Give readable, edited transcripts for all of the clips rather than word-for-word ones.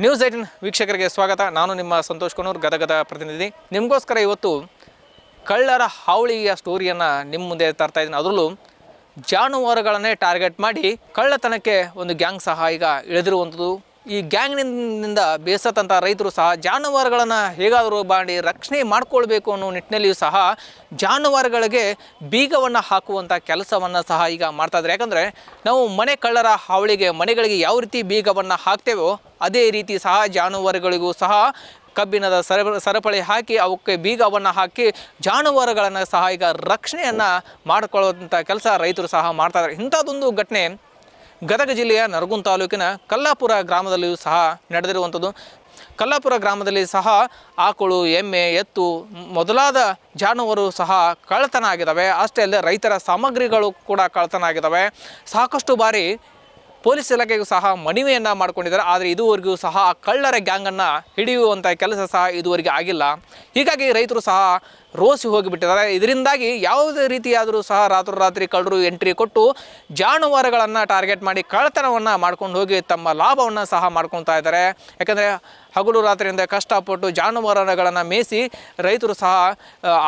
News 18 ವೀಕ್ಷಕರಿಗೆ ಸ್ವಾಗತ. ನಾನು ನಿಮ್ಮ ಸಂತೋಷ್ ಕೊನೂರ್, ಗದಗದ ಪ್ರತಿನಿಧಿ. ನಿಮಗೋಸ್ಕರ ಇವತ್ತು ಕಳ್ಳರ ಹಾವಳಿಯ ಸ್ಟೋರಿಯನ್ನು ನಿಮ್ಮ ಮುಂದೆ ತರ್ತಾ ಇದ್ದೀನಿ. ಅದರಲ್ಲೂ ಜಾನುವಾರುಗಳನ್ನೇ ಟಾರ್ಗೆಟ್ ಮಾಡಿ ಕಳ್ಳತನಕ್ಕೆ ಒಂದು ಗ್ಯಾಂಗ್ ಸಹ ಈಗ ಇಳಿದಿರುವಂಥದ್ದು. ಈ ಗ್ಯಾಂಗ್ನಿಂದ ಬೇಸತ್ತಂಥ ರೈತರು ಸಹ ಜಾನುವಾರುಗಳನ್ನು ಹೇಗಾದರೂ ಮಾಡಿ ರಕ್ಷಣೆ ಮಾಡಿಕೊಳ್ಬೇಕು ಅನ್ನೋ ನಿಟ್ಟಿನಲ್ಲಿಯೂ ಸಹ ಜಾನುವಾರುಗಳಿಗೆ ಬೀಗವನ್ನು ಹಾಕುವಂಥ ಕೆಲಸವನ್ನು ಸಹ ಈಗ ಮಾಡ್ತಾಯಿದ್ದಾರೆ. ಯಾಕಂದರೆ ನಾವು ಮನೆ ಕಳ್ಳರ ಹಾವಳಿಗೆ ಮನೆಗಳಿಗೆ ಯಾವ ರೀತಿ ಬೀಗವನ್ನು ಹಾಕ್ತೇವೋ ಅದೇ ರೀತಿ ಸಹ ಜಾನುವಾರುಗಳಿಗೂ ಸಹ ಕಬ್ಬಿಣದ ಸರಪಳಿ ಹಾಕಿ ಅವಕ್ಕೆ ಬೀಗವನ್ನು ಹಾಕಿ ಜಾನುವಾರುಗಳನ್ನು ಸಹ ಈಗ ರಕ್ಷಣೆಯನ್ನು ಮಾಡಿಕೊಳ್ಳುವಂಥ ಕೆಲಸ ರೈತರು ಸಹ ಮಾಡ್ತಾಯಿದ್ದಾರೆ. ಇಂಥದ್ದೊಂದು ಘಟನೆ ಗದಗ ಜಿಲ್ಲೆಯ ನರಗುಂದ ತಾಲೂಕಿನ ಕಲ್ಲಾಪುರ ಗ್ರಾಮದಲ್ಲಿಯೂ ಸಹ ನಡೆದಿರುವಂಥದ್ದು. ಕಲ್ಲಾಪುರ ಗ್ರಾಮದಲ್ಲಿ ಸಹ ಆಕಳು, ಎಮ್ಮೆ, ಎತ್ತು ಮೊದಲಾದ ಜಾನುವಾರು ಸಹ ಕಳ್ಳತನ ಆಗಿದ್ದಾವೆ. ಅಷ್ಟೇ ಅಲ್ಲದೆ ರೈತರ ಸಾಮಗ್ರಿಗಳು ಕೂಡ ಕಳ್ಳತನ ಆಗಿದ್ದಾವೆ. ಸಾಕಷ್ಟು ಬಾರಿ ಪೊಲೀಸ್ ಇಲಾಖೆಗೂ ಸಹ ಮನವಿಯನ್ನು ಮಾಡ್ಕೊಂಡಿದ್ದಾರೆ. ಆದರೆ ಇದುವರೆಗೂ ಸಹ ಕಳ್ಳರ ಗ್ಯಾಂಗನ್ನು ಹಿಡಿಯುವಂಥ ಕೆಲಸ ಸಹ ಇದುವರೆಗೆ ಆಗಿಲ್ಲ. ಹೀಗಾಗಿ ರೈತರು ಸಹ ರೋಸಿ ಹೋಗಿಬಿಟ್ಟಿದ್ದಾರೆ. ಇದರಿಂದಾಗಿ ಯಾವುದೇ ರೀತಿಯಾದರೂ ಸಹ ರಾತ್ರಿ ಕಳ್ಳರು ಎಂಟ್ರಿ ಕೊಟ್ಟು ಜಾನುವಾರುಗಳನ್ನು ಟಾರ್ಗೆಟ್ ಮಾಡಿ ಕಳ್ಳತನವನ್ನು ಮಾಡ್ಕೊಂಡು ಹೋಗಿ ತಮ್ಮ ಲಾಭವನ್ನು ಸಹ ಮಾಡ್ಕೊತಾ ಇದ್ದಾರೆ. ಯಾಕಂದರೆ ಹಗಲು ರಾತ್ರಿಯಿಂದ ಕಷ್ಟಪಟ್ಟು ಜಾನುವಾರುಗಳನ್ನು ಮೇಯಿಸಿ ರೈತರು ಸಹ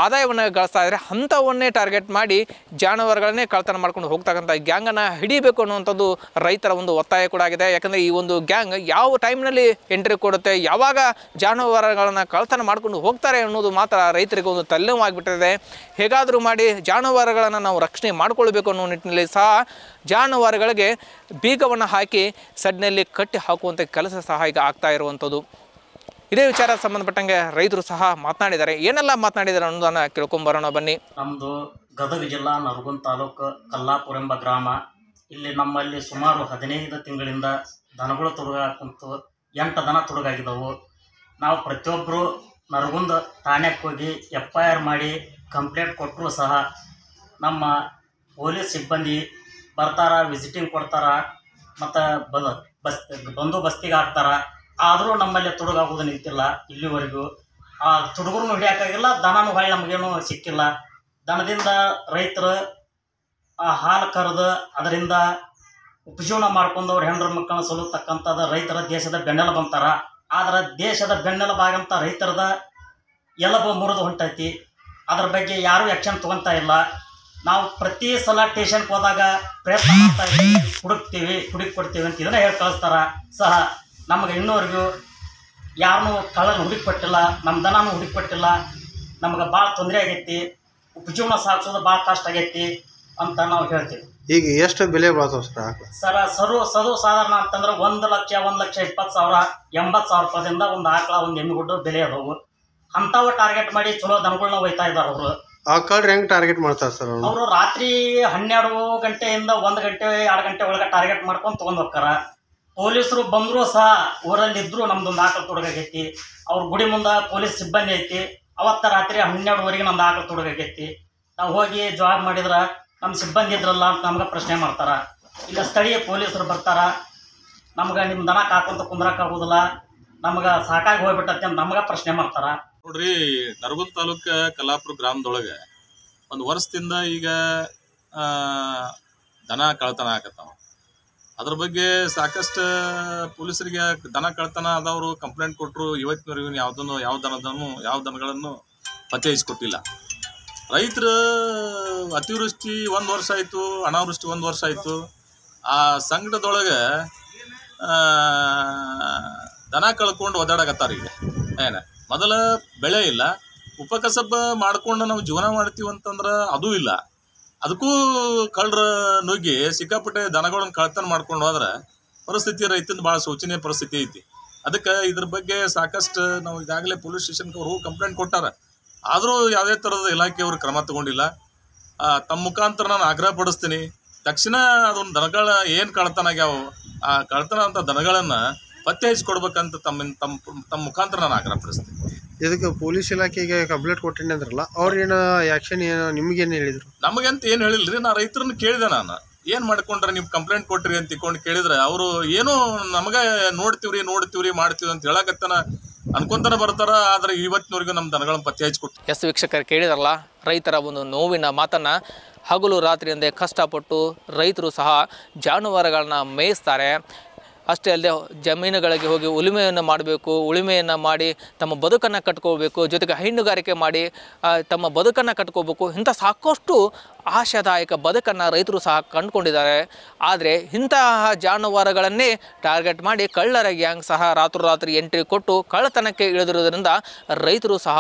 ಆದಾಯವನ್ನು ಗಳಿಸ್ತಾ ಇದ್ದಾರೆ. ಅಂಥವನ್ನೇ ಟಾರ್ಗೆಟ್ ಮಾಡಿ ಜಾನುವಾರುಗಳನ್ನೇ ಕಳ್ಳತನ ಮಾಡ್ಕೊಂಡು ಹೋಗ್ತಕ್ಕಂಥ ಗ್ಯಾಂಗನ್ನು ಹಿಡಿಬೇಕು ಅನ್ನುವಂಥದ್ದು ರೈತರ ಒಂದು ಒತ್ತಾಯ ಕೂಡ ಆಗಿದೆ. ಯಾಕಂದರೆ ಈ ಒಂದು ಗ್ಯಾಂಗ್ ಯಾವ ಟೈಮ್ನಲ್ಲಿ ಎಂಟ್ರಿ ಕೊಡುತ್ತೆ, ಯಾವಾಗ ಜಾನುವಾರುಗಳನ್ನು ಕಳ್ಳತನ ಮಾಡ್ಕೊಂಡು ಹೋಗ್ತಾರೆ ಅನ್ನೋದು ಮಾತ್ರ ರೈತರಿಗೆ ಒಂದು ತಲೆನೋವಾಗಿಬಿಟ್ಟಿದೆ. ಹೇಗಾದರೂ ಮಾಡಿ ಜಾನುವಾರುಗಳನ್ನು ನಾವು ರಕ್ಷಣೆ ಮಾಡಿಕೊಳ್ಬೇಕು ಅನ್ನೋ ನಿಟ್ಟಿನಲ್ಲಿ ಸಹ ಜಾನುವಾರುಗಳಿಗೆ ಬೀಗವನ್ನು ಹಾಕಿ ಸಡ್ನಲ್ಲಿ ಕಟ್ಟಿ ಹಾಕುವಂಥ ಕೆಲಸ ಸಹ ಈಗ ಆಗ್ತಾ ಇರುವಂಥದ್ದು. ಇದೇ ವಿಚಾರ ಸಂಬಂಧಪಟ್ಟಂಗೆ ರೈತರು ಸಹ ಮಾತನಾಡಿದ್ದಾರೆ. ಏನೆಲ್ಲ ಮಾತನಾಡಿದ್ದಾರೆ ಅನ್ನೋದನ್ನು ಕೇಳ್ಕೊಂಬರೋಣ ಬನ್ನಿ. ನಮ್ಮದು ಗದಗ ಜಿಲ್ಲಾ ನರಗುಂದ ತಾಲೂಕು ಕಲ್ಲಾಪುರ ಎಂಬ ಗ್ರಾಮ. ಇಲ್ಲಿ ನಮ್ಮಲ್ಲಿ ಸುಮಾರು 15 ತಿಂಗಳಿಂದ ದನಗಳು ತುಡುಗಾಕುಂತು 8 ದನ ತುಡುಗಾಗಿದ್ದವು. ನಾವು ಪ್ರತಿಯೊಬ್ಬರು ನರಗುಂದ ಠಾಣೆಗೆ ಹೋಗಿ FIR ಮಾಡಿ ಕಂಪ್ಲೇಂಟ್ ಕೊಟ್ಟರು ಸಹ ನಮ್ಮ ಪೊಲೀಸ್ ಸಿಬ್ಬಂದಿ ಬರ್ತಾರ, ವಿಸಿಟಿಂಗ್ ಕೊಡ್ತಾರ, ಮತ್ತು ಬಂದೋಬಸ್ತಿಗೆ ಹಾಕ್ತಾರ. ಆದರೂ ನಮ್ಮಲ್ಲಿ ತುಡುಗಾಗೋದು ನಿಂತಿಲ್ಲ ಇಲ್ಲಿವರೆಗೂ. ಆ ತುಡುಗರು ಹಿಡಿಯೋಕ್ಕಾಗಿಲ್ಲ, ದನನೂ ಹೊಳ್ಳಿ ನಮಗೇನು ಸಿಕ್ಕಿಲ್ಲ. ದನದಿಂದ ರೈತರು ಹಾಲು ಕರೆದು ಅದರಿಂದ ಉಪಜೀವನ ಮಾಡ್ಕೊಂಡವ್ರು ಹೆಣ್ಣು ಮಕ್ಕಳನ್ನ ಸಲುತಕ್ಕಂಥದ್ದು ರೈತರ ದೇಶದ ಬೆನ್ನೆಲುಬು ಅಂತಾರ. ಆದ್ರೆ ದೇಶದ ಬೆನ್ನೆಲುಬಾಗಂಥ ರೈತರದ ಎಲಬು ಮುರಿದು ಹೊಂಟೈತಿ. ಅದ್ರ ಬಗ್ಗೆ ಯಾರೂ ಆ್ಯಕ್ಷನ್ ತೊಗೊತಾ ಇಲ್ಲ. ನಾವು ಪ್ರತಿ ಸಲ ಸ್ಟೇಷನ್ಗೆ ಹೋದಾಗ ಪ್ರಯತ್ನ ಮಾಡ್ತಾ ಇದ್ದೀವಿ, ಹುಡುಕಿ ಕೊಡ್ತೀವಿ ಅಂತ ಇದನ್ನ ಹೇಳಿ ಕಳಿಸ್ತಾರ. ಸಹ ನಮಗೆ ಇನ್ನೂವರೆಗೂ ಯಾರನ್ನೂ ಕಳ್ಳನ ಹುಡುಕಿಕೊಟ್ಟಿಲ್ಲ, ನಮ್ಮ ದನನೂ ಹುಡುಕಿಕೊಟ್ಟಿಲ್ಲ. ನಮ್ಗೆ ಭಾಳ ತೊಂದರೆ ಆಗೈತಿ, ಉಪಜೀವನ ಸಾಗಿಸೋದು ಭಾಳ ಕಷ್ಟ ಆಗೈತಿ ಅಂತ ನಾವು ಹೇಳ್ತೀವಿ. ಈಗ ಎಷ್ಟು ಬೆಲೆ ಬಾಳ್ತಾವ ಸರ್? ಸರು ಸಾಧಾರಣ ಅಂತಂದ್ರೆ 1,20,000, 80,000 ರೂಪಾಯಿಂದ ಒಂದು ಆಕಳ, ಒಂದು ಎಮ್ಮಿಗುಡ್ಡು ಬೆಲೆ ಅದಾವು. ಅಂಥವು ಟಾರ್ಗೆಟ್ ಮಾಡಿ ಚಲೋ ದನಗಳನ್ನ ಒಯ್ತಾ ಇದ್ದಾರೆ ಅವರು. ಆ ಕಳ್ರು ಹೆಂಗೆ ಟಾರ್ಗೆಟ್ ಮಾಡ್ತಾರೆ ಸರ್? ಅವರು ರಾತ್ರಿ 12 ಗಂಟೆಯಿಂದ 1 ಗಂಟೆ 2 ಗಂಟೆ ಒಳಗೆ ಟಾರ್ಗೆಟ್ ಮಾಡ್ಕೊಂಡು ತೊಗೊಂಡು ಹೋಗ್ತಾರ. ಪೊಲೀಸರು ಬಂದರೂ ಸಹ ಊರಲ್ಲಿದ್ದರೂ ನಮ್ದೊಂದು ಆಕಳ ತುಡುಗಾಗೈತಿ. ಅವ್ರ ಗುಡಿ ಮುಂದೆ ಪೊಲೀಸ್ ಸಿಬ್ಬಂದಿ ಐತಿ. ಅವತ್ತು ರಾತ್ರಿ 12ವರೆಗೆ ನಮ್ದು ಆಕಳ ತುಡುಗಾಗೈತಿ. ನಾವು ಹೋಗಿ ಜಾಬ್ ಮಾಡಿದ್ರೆ ನಮ್ಮ ಸಿಬ್ಬಂದಿ ಇದ್ರಲ್ಲ ಅಂತ ನಮ್ಗೆ ಪ್ರಶ್ನೆ ಮಾಡ್ತಾರೆ. ಇಲ್ಲ ಸ್ಥಳೀಯ ಪೊಲೀಸರು ಬರ್ತಾರ, ನಮ್ಗೆ ನಿಮ್ಮ ದನ ಕಾಕೊಂತ ಕುಂದ್ರಕ್ಕಾಗೋದಿಲ್ಲ, ನಮ್ಗೆ ಸಾಕಾಗಿ ಹೋಗ್ಬಿಟ್ಟತ್ತೆ ಅಂತ ನಮ್ಗೆ ಪ್ರಶ್ನೆ ಮಾಡ್ತಾರೆ. ನೋಡ್ರಿ, ನರಗುಂದ ತಾಲೂಕು ಕಲ್ಲಾಪುರ ಗ್ರಾಮದೊಳಗೆ ಒಂದು ವರ್ಷದಿಂದ ಈಗ ದನ ಕಳ್ತನ ಆಗತ್ತಾವ. ಅದ್ರ ಬಗ್ಗೆ ಸಾಕಷ್ಟು ಪೊಲೀಸರಿಗೆ ದನ ಕಳ್ತನ ಆದವರು ಕಂಪ್ಲೇಂಟ್ ಕೊಟ್ಟರು. ಇವತ್ತಿನವರೆಗೂ ಯಾವ ದನಗಳನ್ನು ಪತ್ತೆ ಹಚ್ಚಿಕೊಟ್ಟಿಲ್ಲ. ರೈತರು ಅತಿವೃಷ್ಟಿ 1 ವರ್ಷ ಆಯಿತು, ಅನಾವೃಷ್ಟಿ 1 ವರ್ಷ ಆಯಿತು. ಆ ಸಂಕಟದೊಳಗೆ ದನ ಕಳ್ಕೊಂಡು ಒದ್ದಾಡಕತ್ತಾರೆ. ಈಗ ಮೊದಲ ಬೆಳೆ ಇಲ್ಲ, ಉಪಕಸಬ ಮಾಡ್ಕೊಂಡು ನಾವು ಜೀವನ ಮಾಡ್ತೀವಿ ಅಂತಂದ್ರೆ ಅದೂ ಇಲ್ಲ. ಅದಕ್ಕೂ ಕಳ್ಳರ ನುಗ್ಗಿ ಸಿಕ್ಕಾಪಟ್ಟೆ ದನಗಳನ್ನ ಕಳ್ತನ ಮಾಡ್ಕೊಂಡು ಹೋದ್ರೆ ಪರಿಸ್ಥಿತಿ ರೈತನ ಭಾಳ ಶೋಚನೀಯ ಪರಿಸ್ಥಿತಿ ಐತಿ. ಅದಕ್ಕೆ ಇದ್ರ ಬಗ್ಗೆ ಸಾಕಷ್ಟು ನಾವು ಈಗಾಗಲೇ ಪೊಲೀಸ್ ಸ್ಟೇಷನ್ಗೆ ಅವ್ರು ಕಂಪ್ಲೇಂಟ್ ಕೊಟ್ಟಾರ. ಆದರೂ ಯಾವುದೇ ಥರದ ಇಲಾಖೆಯವರು ಕ್ರಮ ತಗೊಂಡಿಲ್ಲ. ತಮ್ಮ ಮುಖಾಂತರ ನಾನು ಆಗ್ರಹ ಪಡಿಸ್ತೀನಿ, ತಕ್ಷಣ ಅದೊಂದು ದನಗಳ ಏನು ಕಳ್ತನ ಆಗ್ಯಾವ ಆ ಕಳ್ತನ ಅಂತ ದನಗಳನ್ನು ಪತ್ತೆ ಹಚ್ಕೊಡ್ಬೇಕಂತ ತಮ್ಮ ಮುಖಾಂತರ ನಾನು ಆಗ್ರಹ ಪಡಿಸ್ತೀನಿ. ಇದಕ್ಕೆ ಪೊಲೀಸ್ ಇಲಾಖೆಗೆ ಕಂಪ್ಲೇಂಟ್ ಕೊಟ್ಟಿನಿ ಅಂದ್ರಲ್ಲ, ಅವ್ರೇನು ಆ್ಯಕ್ಷನ್ ಏನು ನಿಮಗೇನು ಹೇಳಿದರು? ನಮಗಂತ ಏನು ಹೇಳಿಲ್ರಿ. ನಾನು ರೈತರನ್ನ ಕೇಳಿದೆ, ನಾನು ಏನು ಮಾಡ್ಕೊಂಡ್ರೆ ನೀವು ಕಂಪ್ಲೇಂಟ್ ಕೊಟ್ಟಿರಿ ಅಂತ ತಿಳ್ಕೊಂಡು ಕೇಳಿದ್ರೆ ಅವರು ಏನೋ ನಮಗೆ ನೋಡ್ತೀವ್ರಿ ಮಾಡ್ತೀವಿ ಅಂತ ಹೇಳಕತ್ತನ ಅನ್ಕೊಂತಾನೆ ಬರ್ತಾರ. ಆದರೆ ಇವತ್ತಿನವರೆಗೂ ನಮ್ಮ ದನಗಳನ್ನ ಪತ್ತೆ ಹಚ್ಕೊಟ್ಟು. ಎಸ್ ವೀಕ್ಷಕರು ಕೇಳಿದಾರಲ್ಲ ರೈತರ ಒಂದು ನೋವಿನ ಮಾತನ್ನು. ಹಗಲು ರಾತ್ರಿಯಿಂದ ಕಷ್ಟಪಟ್ಟು ರೈತರು ಸಹ ಜಾನುವಾರುಗಳನ್ನ ಮೇಯಿಸ್ತಾರೆ. ಅಷ್ಟೇ ಅಲ್ಲದೆ ಜಮೀನುಗಳಿಗೆ ಹೋಗಿ ಉಳುಮೆಯನ್ನು ಮಾಡಬೇಕು, ಉಳುಮೆಯನ್ನು ಮಾಡಿ ತಮ್ಮ ಬದುಕನ್ನು ಕಟ್ಕೋಬೇಕು, ಜೊತೆಗೆ ಹೈನುಗಾರಿಕೆ ಮಾಡಿ ತಮ್ಮ ಬದುಕನ್ನು ಕಟ್ಕೋಬೇಕು. ಇಂಥ ಸಾಕಷ್ಟು ಆಶಾದಾಯಕ ಬದುಕನ್ನು ರೈತರು ಸಹ ಕಂಡುಕೊಂಡಿದ್ದಾರೆ. ಆದರೆ ಇಂತಹ ಜಾನುವಾರುಗಳನ್ನೇ ಟಾರ್ಗೆಟ್ ಮಾಡಿ ಕಳ್ಳರ ಗ್ಯಾಂಗ್ ಸಹ ರಾತ್ರೋರಾತ್ರಿ ಎಂಟ್ರಿ ಕೊಟ್ಟು ಕಳ್ಳತನಕ್ಕೆ ಇಳಿದಿರುವುದರಿಂದ ರೈತರು ಸಹ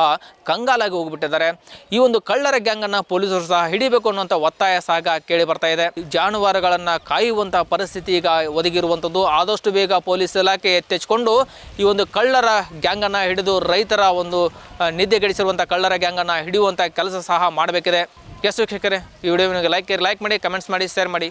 ಕಂಗಾಲಾಗಿ ಹೋಗಿಬಿಟ್ಟಿದ್ದಾರೆ. ಈ ಒಂದು ಕಳ್ಳರ ಗ್ಯಾಂಗನ್ನು ಪೊಲೀಸರು ಸಹ ಹಿಡಿಬೇಕು ಅನ್ನುವಂಥ ಒತ್ತಾಯ ಸಹ ಕೇಳಿ ಬರ್ತಾ ಇದೆ. ಜಾನುವಾರುಗಳನ್ನು ಕಾಯುವಂಥ ಪರಿಸ್ಥಿತಿ ಈಗ ಒದಗಿರುವಂಥದ್ದು. ಆದಷ್ಟು ಬೇಗ ಪೊಲೀಸ್ ಇಲಾಖೆ ಎತ್ತೆಚ್ಚಿಕೊಂಡು ಈ ಒಂದು ಕಳ್ಳರ ಗ್ಯಾಂಗನ್ನು ಹಿಡಿದು ರೈತರ ಒಂದು ನಿದ್ದೆಗೆಡಿಸಿರುವಂಥ ಕಳ್ಳರ ಗ್ಯಾಂಗನ್ನು ಹಿಡಿಯುವಂಥ ಕೆಲಸ ಸಹ ಮಾಡಬೇಕಿದೆ. ಎಸ್ ವೀಕ್ಷಕರೇ, ಈ ವಿಡಿಯೋ ನಿಮಗೆ ಲೈಕ್ ಮಾಡಿ, ಕಮೆಂಟ್ಸ್ ಮಾಡಿ, ಶೇರ್ ಮಾಡಿ.